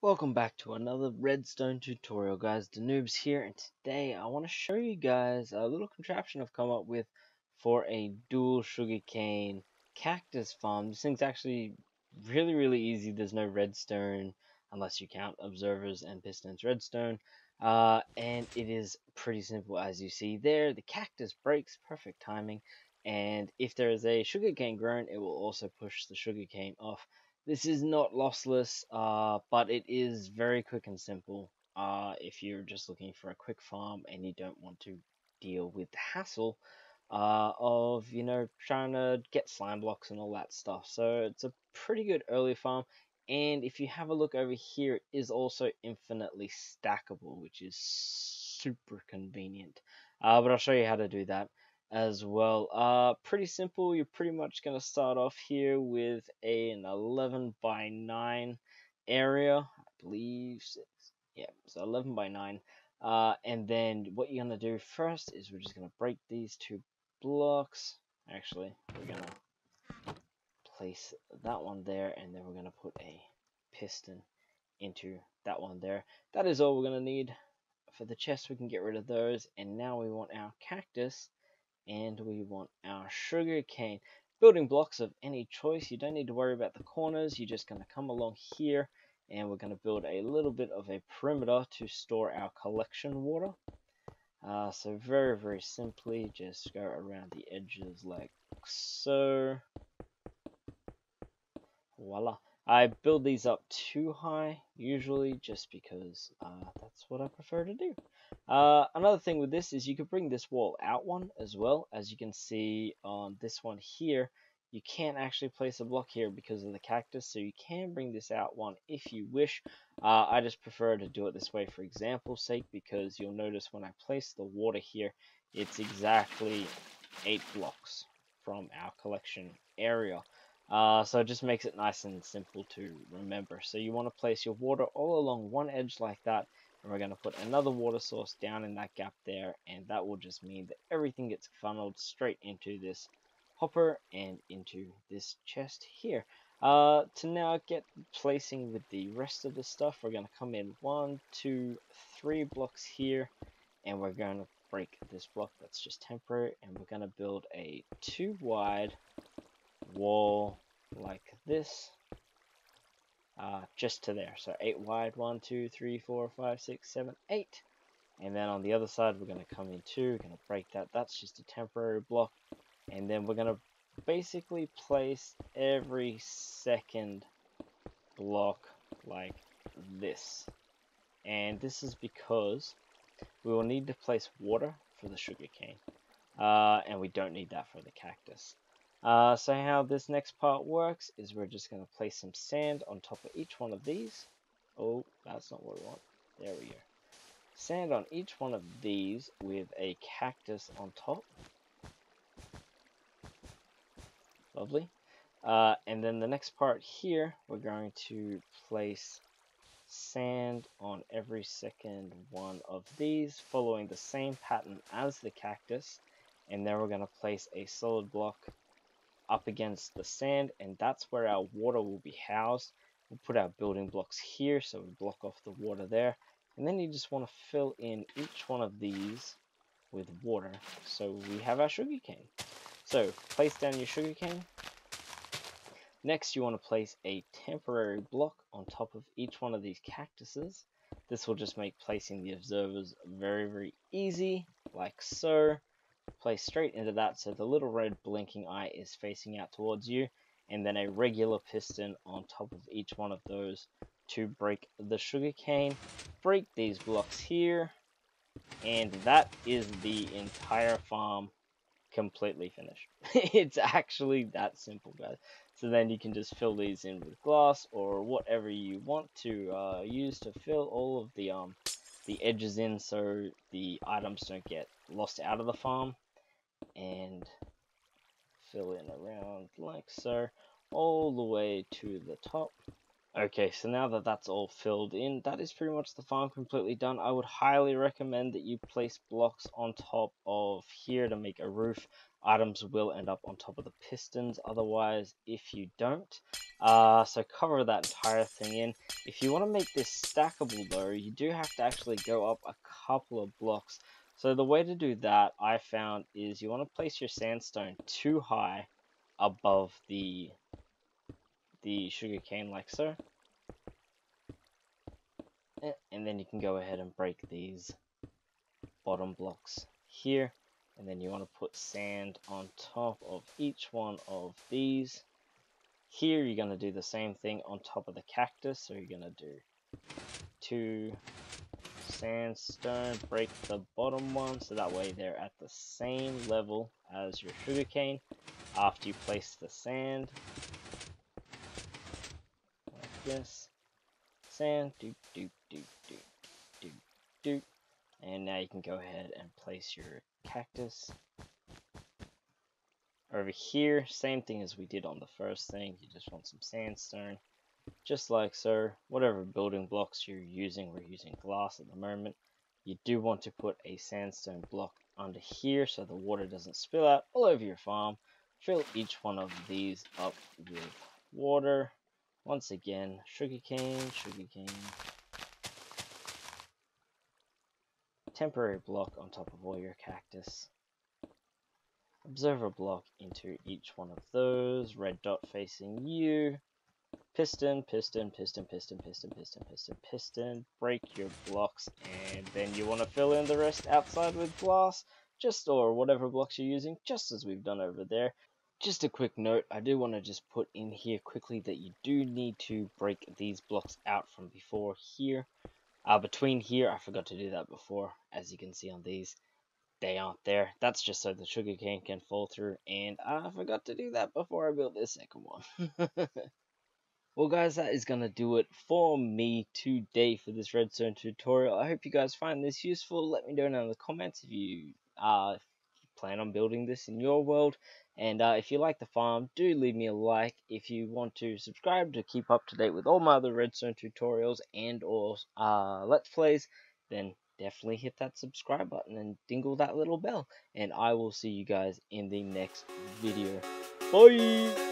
Welcome back to another redstone tutorial, guys. Denoobz here, and today I want to show you guys a little contraption I've come up with for a dual sugarcane cactus farm. This thing's actually really easy. There's no redstone unless you count observers and pistons redstone. And it is pretty simple, as you see there. The cactus breaks, perfect timing, and if there is a sugarcane grown, it will also push the sugarcane off. This is not lossless, but it is very quick and simple. If you're just looking for a quick farm and you don't want to deal with the hassle of, trying to get slime blocks and all that stuff. So it's a pretty good early farm. And if you have a look over here, it is also infinitely stackable, which is super convenient. But I'll show you how to do that as well. Pretty simple. You're pretty much going to start off here with an 11 by 9 area. I believe, yeah, so 11 by 9. And then what you're going to do first is we're just going to break these two blocks. Actually, we're going to place that one there, and then we're going to put a piston into that one there. That is all we're going to need for the chest. We can get rid of those, and now we want our cactus and we want our sugar cane. Building blocks of any choice. You don't need to worry about the corners. You're just going to come along here and we're going to build a little bit of a perimeter to store our collection water. So very simply just go around the edges like so. Voila. I build these up too high usually just because that's what I prefer to do. Another thing with this is you could bring this wall out one as well. As you can see on this one here, you can't actually place a block here because of the cactus, so you can bring this out one if you wish. I just prefer to do it this way for example's sake, because you'll notice when I place the water here, it's exactly 8 blocks from our collection area. So it just makes it nice and simple to remember. So you want to place your water all along one edge like that, and we're going to put another water source down in that gap there, and that will just mean that everything gets funneled straight into this hopper and into this chest here. To now get placing with the rest of the stuff, we're going to come in 1, 2, 3 blocks here, and we're going to break this block that's just temporary, and we're going to build a 2 wide wall like this, just to there. So 8 wide, 1, 2, 3, 4, 5, 6, 7, 8. And then on the other side, we're going to come in 2, we're going to break that. That's just a temporary block. And then we're going to basically place every second block like this. And this is because we will need to place water for the sugarcane. And we don't need that for the cactus. So how this next part works is we're just going to place some sand on top of each one of these. Oh, that's not what we want. There we go. Sand on each one of these with a cactus on top. Lovely. And then the next part here, we're going to place sand on every second one of these, following the same pattern as the cactus. And then we're going to place a solid block up against the sand, and that's where our water will be housed. We'll put our building blocks here so we block off the water there, and then you just want to fill in each one of these with water so we have our sugarcane. So place down your sugarcane. Next, you want to place a temporary block on top of each one of these cactuses. This will just make placing the observers very easy, like so. Place straight into that so the little red blinking eye is facing out towards you, and then a regular piston on top of each one of those to break the sugarcane. Break these blocks here, and that is the entire farm completely finished. It's actually that simple, guys. So then you can just fill these in with glass or whatever you want to use to fill all of the edges in so the items don't get lost out of the farm, and fill in around like so all the way to the top. Okay, so now that that's all filled in, that is pretty much the farm completely done. I would highly recommend that you place blocks on top of here to make a roof. Items will end up on top of the pistons, otherwise if you don't. So cover that entire thing in. If you want to make this stackable though, you do have to actually go up a couple of blocks. So the way to do that, I found, is you want to place your sandstone too high above the sugarcane like so. And then you can go ahead and break these bottom blocks here, and then you want to put sand on top of each one of these. Here you're going to do the same thing on top of the cactus, so you're going to do 2 sandstone, break the bottom one so that way they're at the same level as your sugarcane. After you place the sand like this, sand, doop doop doop doop doop doop. And now you can go ahead and place your cactus. Over here, same thing as we did on the first thing. You just want some sandstone, just like so. Whatever building blocks you're using, we're using glass at the moment. You do want to put a sandstone block under here so the water doesn't spill out all over your farm. Fill each one of these up with water. Once again, sugarcane, sugarcane. Temporary block on top of all your cactus. Observer block into each one of those. Red dot facing you. Piston, piston, piston, piston, piston, piston, piston, piston. Break your blocks, and then you want to fill in the rest outside with glass, or whatever blocks you're using, just as we've done over there. Just a quick note, I do want to just put in here quickly that you do need to break these blocks out from before here. Between here, I forgot to do that before, as you can see on these. They aren't there. That's just so the sugarcane can fall through, and I forgot to do that before I built this second one. Well guys, that is going to do it for me today for this redstone tutorial. I hope you guys find this useful. Let me know down in the comments if you plan on building this in your world. And if you like the farm, do leave me a like. If you want to subscribe to keep up to date with all my other redstone tutorials and or let's plays, then definitely hit that subscribe button and dingle that little bell. And I will see you guys in the next video. Bye!